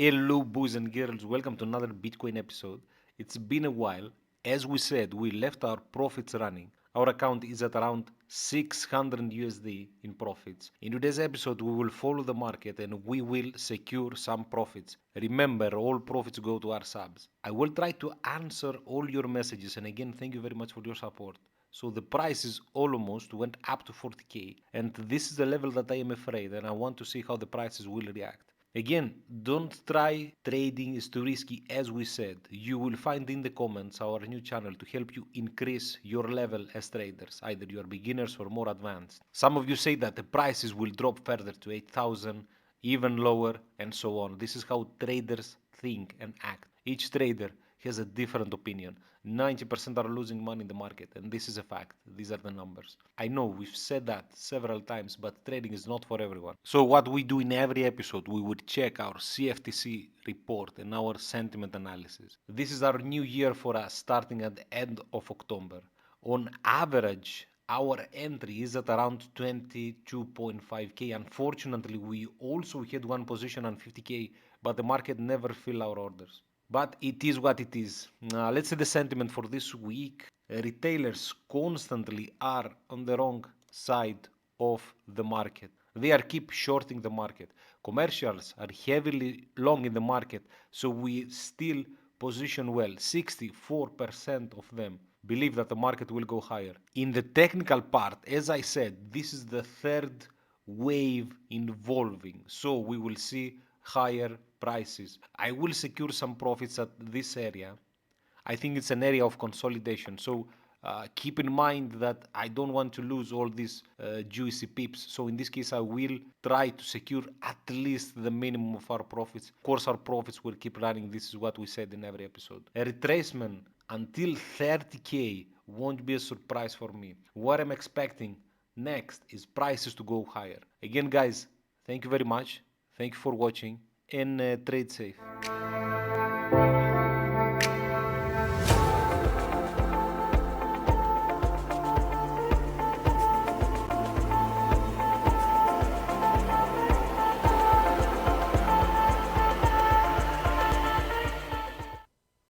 Hello, boys and girls. Welcome to another Bitcoin episode. It's been a while. As we said, we left our profits running. Our account is at around 600 USD in profits. In today's episode, we will follow the market and we will secure some profits. Remember, all profits go to our subs. I will try to answer all your messages, and again, thank you very much for your support. So the prices almost went up to 40k, and this is the level that I am afraid, and I want to see how the prices will react. Again, don't try trading is too risky, as we said. You will find in the comments our new channel to help you increase your level as traders. Either you are beginners or more advanced. Some of you say that the prices will drop further to 8,000, even lower, and so on. This is how traders think and act. Each trader has a different opinion. 90% are losing money in the market, and this is a fact. These are the numbers. I know we've said that several times, but trading is not for everyone. So what we do in every episode, we would check our CFTC report and our sentiment analysis. This is our new year for us, starting at the end of October. On average, our entry is at around 22.5k. Unfortunately, we also had one position on 50k, but the market never filled our orders. But it is what it is. Let's say the sentiment for this week. Retailers constantly are on the wrong side of the market. They are keep shorting the market. Commercials are heavily long in the market, so we still position well. 64% of them believe that the market will go higher. In the technical part, as I said, this is the third wave involving, so we will see higher prices. I will secure some profits at this area. I think it's an area of consolidation. So keep in mind that I don't want to lose all these juicy pips. So in this case, I will try to secure at least the minimum of our profits. Of course, our profits will keep running. This is what we said in every episode. A retracement until 30k won't be a surprise for me. What I'm expecting next is prices to go higher. Again, guys, thank you very much. Thank you for watching, and trade safe.